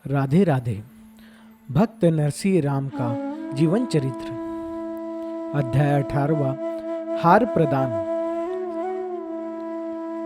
राधे राधे। भक्त नरसिंह राम का जीवन चरित्र, अध्याय 18वां, हार प्रदान।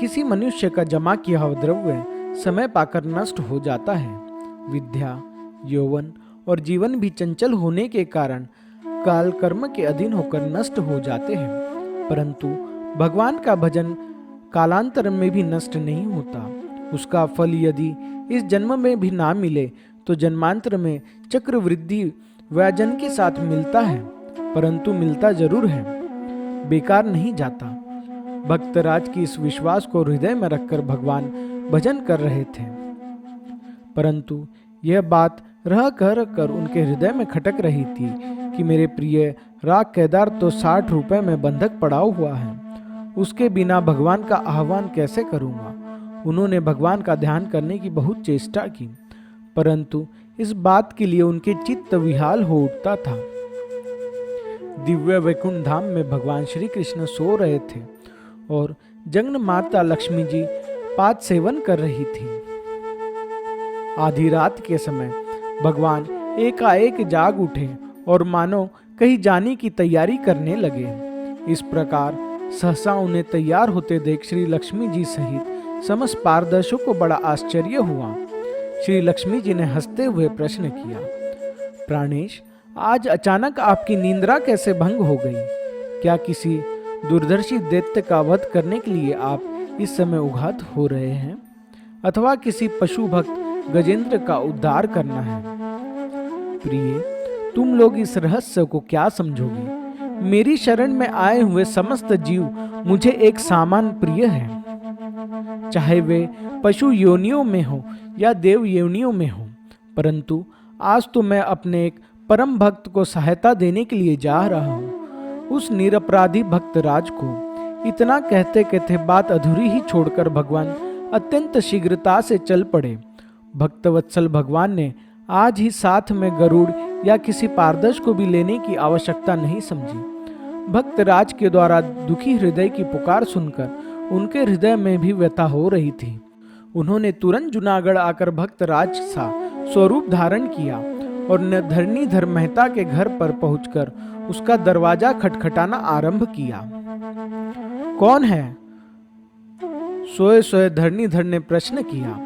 किसी मनुष्य का जमा किया हुआ द्रव्य समय पाकर नष्ट हो जाता है। विद्या, यौवन और जीवन भी चंचल होने के कारण काल कर्म के अधीन होकर नष्ट हो जाते हैं, परंतु भगवान का भजन कालांतर में भी नष्ट नहीं होता। उसका फल यदि इस जन्म में भी ना मिले तो जन्मांतर में चक्रवृद्धि व्यजन के साथ मिलता है, परंतु मिलता जरूर है, बेकार नहीं जाता। भक्तराज की इस विश्वास को हृदय में रखकर भगवान भजन कर रहे थे, परंतु यह बात रह कर उनके हृदय में खटक रही थी कि मेरे प्रिय राग केदार तो 60 रुपए में बंधक पड़ा हुआ है, उसके बिना भगवान का आह्वान कैसे करूंगा। उन्होंने भगवान का ध्यान करने की बहुत चेष्टा की, परंतु इस बात के लिए उनके चित्त विहाल हो उठता था। दिव्य वैकुंठ धाम में भगवान श्री कृष्ण सो रहे थे और जगन माता लक्ष्मी जी पाद सेवन कर रही थी। आधी रात के समय भगवान एकाएक जाग उठे और मानो कहीं जाने की तैयारी करने लगे। इस प्रकार सहसा उन्हें तैयार होते देख श्री लक्ष्मी जी सहित समस्त पारदर्शों को बड़ा आश्चर्य हुआ। श्री लक्ष्मी जी ने हंसते हुए प्रश्न किया, प्राणेश, आज अचानक आपकी निंद्रा कैसे भंग हो गई? क्या किसी दूरदर्शी दैत्य का वध करने के लिए आप इस समय उघात हो रहे हैं, अथवा किसी पशु भक्त गजेंद्र का उद्धार करना है? प्रिय, तुम लोग इस रहस्य को क्या समझोगे? मेरी शरण में आए हुए समस्त जीव मुझे एक समान प्रिय है, चाहे वे पशु योनियों में हो या देव योनियों में हो। परंतु आज तो मैं अपने एक परम भक्त को सहायता देने के लिए जा रहा हूँ, उस निरपराधी भक्तराज को। इतना कहते कहते बात अधूरी ही छोड़कर भगवान अत्यंत शीघ्रता से चल पड़े। भक्तवत्सल भगवान ने आज ही साथ में गरुड़ या किसी पारदर्श को भी लेने की आवश्यकता नहीं समझी। भक्तराज के द्वारा दुखी हृदय की पुकार सुनकर उनके हृदय में भी व्यथा हो रही थी। उन्होंने तुरंत जूनागढ़ आकर भक्तराज सा स्वरूप धारण किया और धरणीधर मेहता के घर पर पहुंचकर उसका दरवाजा खटखटाना आरंभ किया। कौन है? सोए सोए धरणीधर ने प्रश्न किया।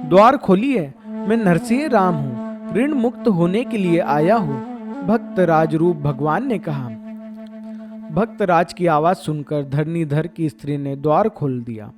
द्वार खोलिए, मैं नरसिंह राम हूँ, ऋण मुक्त होने के लिए आया हूँ, भक्तराज रूप भगवान ने कहा। भक्तराज की आवाज सुनकर धरणीधर की स्त्री ने द्वार खोल दिया।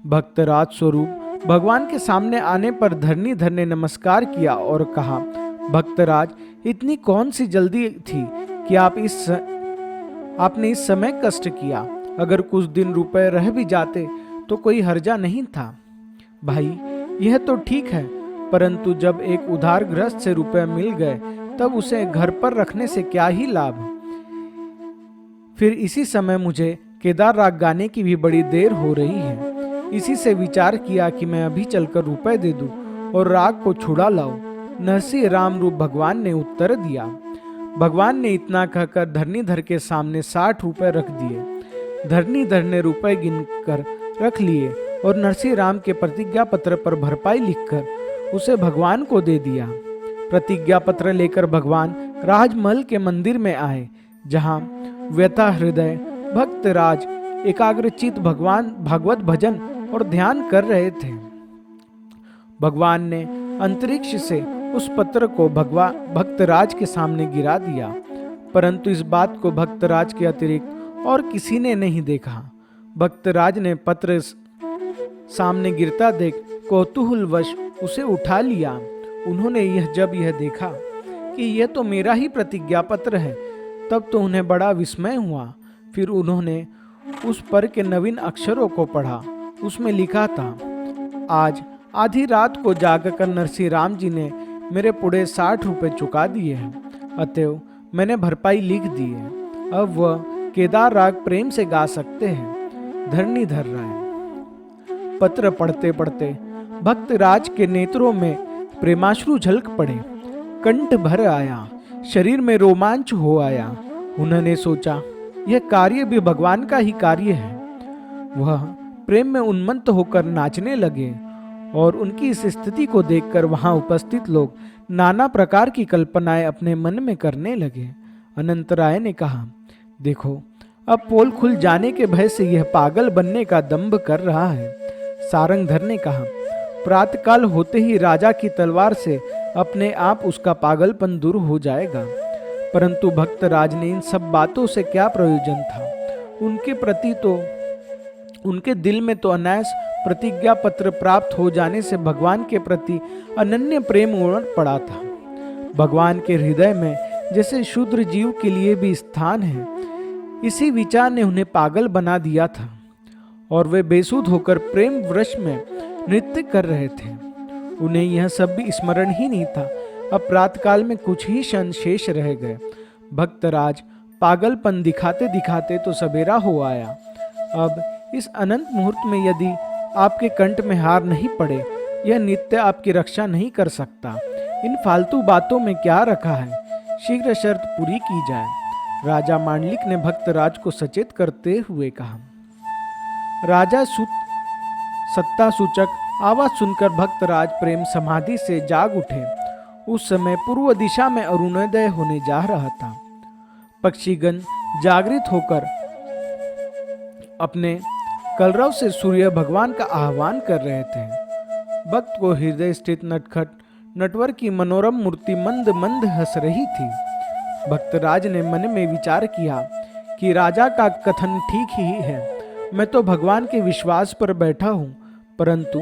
भक्तराज स्वरूप भगवान के सामने आने पर धरणीधर ने नमस्कार किया और कहा, भक्तराज, इतनी कौन सी जल्दी थी कि आपने इस समय कष्ट किया? अगर कुछ दिन रुपए रह भी जाते तो कोई हर्जा नहीं था। भाई, यह तो ठीक है, परंतु जब एक उधार ग्रस्त से रुपए मिल गए तब उसे घर पर रखने से क्या ही लाभ। फिर इसी समय मुझे केदार राग गाने की भी बड़ी देर हो रही है। इसी से विचार किया कि मैं अभी चलकर रुपए दे दूं और राग को छुड़ा लाऊं। नरसिंह राम रूप भगवान ने उत्तर दिया। भगवान ने इतना कहकर धरणीधर के सामने 60 रुपए रख दिए। धरणीधर ने रुपए गिनकर रख लिए और नरसिंह राम के प्रतिज्ञा पत्र पर भरपाई लिखकर उसे भगवान को दे दिया। प्रतिज्ञा पत्र लेकर भगवान राजमहल के मंदिर में आए, जहां व्यथा हृदय भक्तराज एकाग्रचित भगवान भागवत भजन और ध्यान कर रहे थे। भगवान ने अंतरिक्ष से उस पत्र को भक्तराज के सामने गिरा दिया, परंतु इस बात को भक्तराज के अतिरिक्त और किसी ने नहीं देखा। भक्तराज ने पत्र सामने गिरता देख कौतूहलवश उसे उठा लिया। उन्होंने जब यह देखा कि यह तो मेरा ही प्रतिज्ञा पत्र है, तब तो उन्हें बड़ा विस्मय हुआ। फिर उन्होंने उस पर के नवीन अक्षरों को पढ़ा। उसमें लिखा था, आज आधी रात को जागकर नरसिंह राम जी ने मेरे पुढ़े 60 रुपए चुका दिए हैं, अतएव मैंने भरपाई लिख दी है। अब वह केदार राग प्रेम से गा सकते हैं। धरणीधर राय। पत्र पढ़ते पढ़ते भक्तराज के नेत्रों में प्रेमाश्रु झलक पड़े, कंठ भर आया, शरीर में रोमांच हो आया। उन्होंने सोचा, यह कार्य भी भगवान का ही कार्य है। वह प्रेम में उन्मत्त होकर नाचने लगे और उनकी इस स्थिति को देखकर वहां उपस्थित लोग नाना प्रकार की कल्पनाएं अपने मन में करने लगे। अनंतराय ने कहा, देखो, अब पोल खुल जाने के भय से यह पागल बनने का दंभ कर रहा है। सारंगधर ने कहा, प्रातःकाल होते ही राजा की तलवार से अपने आप उसका पागलपन दूर हो जाएगा। परंतु भक्तराज ने इन सब बातों से क्या प्रयोजन था? उनके दिल में तो अनायास प्रतिज्ञा पत्र प्राप्त हो जाने से भगवान के प्रति अनन्य प्रेम उमड़ पड़ा था। भगवान के हृदय में जैसे शूद्र जीव के लिए भी स्थान है, इसी विचार ने उन्हें पागल बना दिया था और वे बेसुध होकर प्रेम वृष में नृत्य कर रहे थे। उन्हें यह सब भी स्मरण ही नहीं था। अब प्रातःकाल में कुछ ही क्षण शेष रह गए। भक्तराज पागलपन दिखाते दिखाते तो सवेरा हो आया। अब इस अनंत मुहूर्त में यदि आपके कंठ में हार नहीं पड़े, यह नित्य आपकी रक्षा नहीं कर सकता। इन फालतू बातों में क्या रखा है? शीघ्र शर्त पूरी की जाए। राजा मांडलिक ने भक्तराज को सचेत करते हुए कहा। राजा सत्ता सूचक आवाज सुनकर भक्तराज प्रेम समाधि से जाग उठे। उस समय पूर्व दिशा में अरुणोदय होने जा रहा था। पक्षीगण जागृत होकर अपने कलरव से सूर्य भगवान का आह्वान कर रहे थे। भक्त को हृदय स्थित नटखट नटवर की मनोरम मूर्ति मंद मंद हंस रही थी। भक्तराज ने मन में विचार किया कि राजा का कथन ठीक ही है। मैं तो भगवान के विश्वास पर बैठा हूँ, परंतु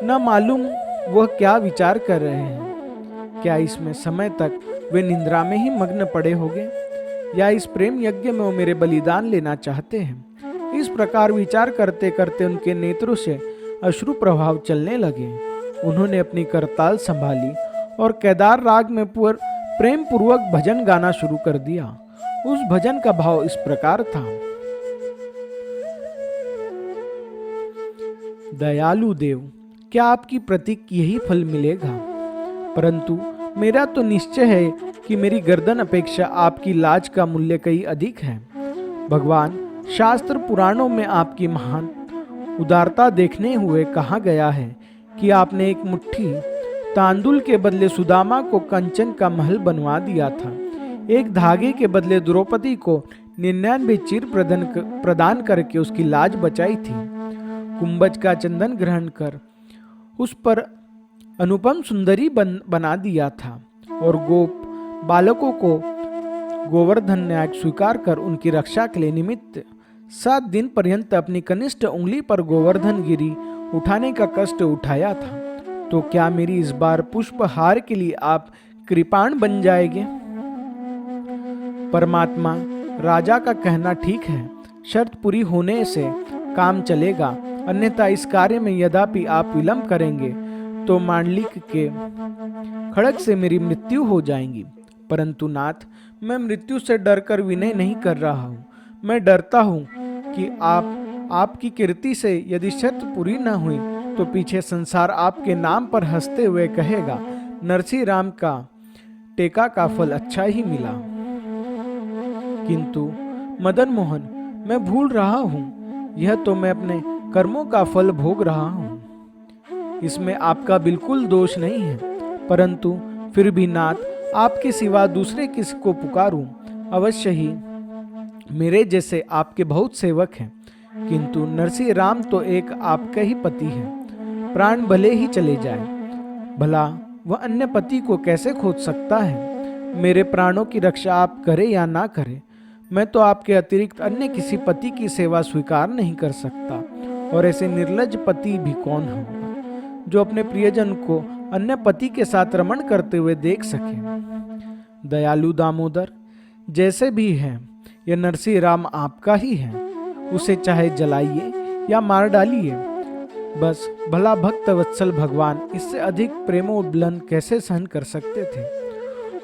न मालूम वह क्या विचार कर रहे हैं। क्या इसमें समय तक वे निंद्रा में ही मग्न पड़े होंगे, या इस प्रेम यज्ञ में वो मेरे बलिदान लेना चाहते हैं? इस प्रकार विचार करते करते उनके नेत्रों से अश्रु प्रभाव चलने लगे। उन्होंने अपनी करताल संभाली और केदार राग में प्रेम पूर्वक भजन गाना शुरू कर दिया। उस भजन का भाव इस प्रकार था। दयालु देव, क्या आपकी प्रतीक यही फल मिलेगा? परंतु मेरा तो निश्चय है कि मेरी गर्दन अपेक्षा आपकी लाज का मूल्य कहीं अधिक है। भगवान, शास्त्र पुराणों में आपकी महान उदारता देखने हुए कहा गया है कि आपने एक मुट्ठी तांदुल के बदले सुदामा को कंचन का महल बनवा दिया था। एक धागे के बदले द्रौपदी को 99 चीर प्रदान करके उसकी लाज बचाई थी। कुंभज का चंदन ग्रहण कर उस पर अनुपम सुंदरी बना दिया था और गोप बालकों को गोवर्धन न्याय स्वीकार कर उनकी रक्षा के लिए निमित्त 7 दिन पर्यंत अपनी कनिष्ठ उंगली पर गोवर्धन गिरी उठाने का कष्ट उठाया था। तो क्या मेरी इस बार पुष्पहार के लिए आप कृपाण बन जाएंगे? परमात्मा, राजा का कहना ठीक है। शर्त पूरी होने से काम चलेगा, अन्यथा इस कार्य में यद्यपि आप विलंब करेंगे तो मांडलिक के खड़ग से मेरी मृत्यु हो जाएगी। परंतु नाथ, मैं मृत्यु से डरकर विनय नहीं कर रहा हूँ। मैं डरता हूँ कि आपकी कीर्ति से यदि शर्त पूरी न हुई तो पीछे संसार आपके नाम पर हंसते हुए कहेगा, नरसिंह राम का टेका का फल अच्छा ही मिला। किंतु मदन मोहन, मैं भूल रहा हूँ, यह तो मैं अपने कर्मों का फल भोग रहा हूँ। इसमें आपका बिल्कुल दोष नहीं है, परंतु फिर भी नाथ, आपके सिवा दूसरे किसको पुकारूं? अवश्य ही मेरे जैसे आपके बहुत सेवक हैं, किंतु नरसिंह राम तो एक आपका ही पति है। प्राण भले ही चले जाए, भला वह अन्य पति को कैसे खोज सकता है? मेरे प्राणों की रक्षा आप करें या ना करें, मैं तो आपके अतिरिक्त अन्य किसी पति की सेवा स्वीकार नहीं कर सकता। और ऐसे निर्लज पति भी कौन होगा जो अपने प्रियजन को अन्य पति के साथ रमण करते हुए देख सके? दयालु दामोदर, जैसे भी है यह नरसिंह राम आपका ही है। उसे चाहे जलाइए या मार डालिए, बस भला भक्त वत्सल भगवान इससे अधिक प्रेमोबलन कैसे सहन कर सकते थे?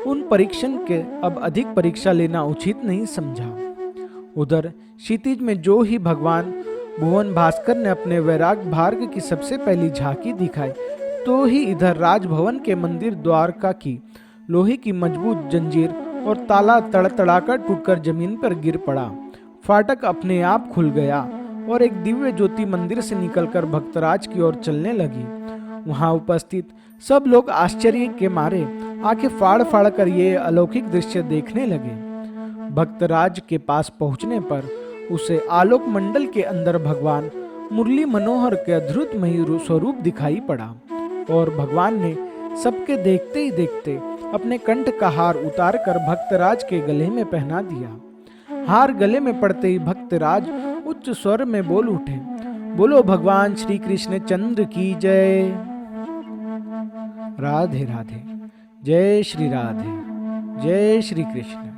उन परीक्षण के अब अधिक परीक्षा लेना उचित नहीं समझा। उधर क्षितिज में जो ही भगवान भुवन भास्कर ने अपने वैराग भार्ग की सबसे पहली झांकी दिखाई, तो ही इधर राजभवन के मंदिर द्वारका की लोहे की मजबूत जंजीर और ताला तड़तड़ाकर टूटकर जमीन पर गिर पड़ा। फाटक अपने आप खुल गया और एक दिव्य ज्योति मंदिर से निकलकर भक्तराज की ओर चलने लगी। वहां उपस्थित सब लोग आश्चर्य के मारे आंखें फाड़ फाड़ कर ये अलौकिक दृश्य देखने लगे। भक्तराज के पास पहुंचने पर उसे आलोक मंडल के अंदर भगवान मुरली मनोहर के अद्भुतमयी स्वरूप दिखाई पड़ा और भगवान ने सबके देखते ही देखते अपने कंठ का हार उतार कर भक्तराज के गले में पहना दिया। हार गले में पड़ते ही भक्तराज उच्च स्वर में बोल उठे, बोलो भगवान श्री कृष्ण चंद्र की जय। राधे राधे। जय श्री राधे। जय श्री कृष्ण।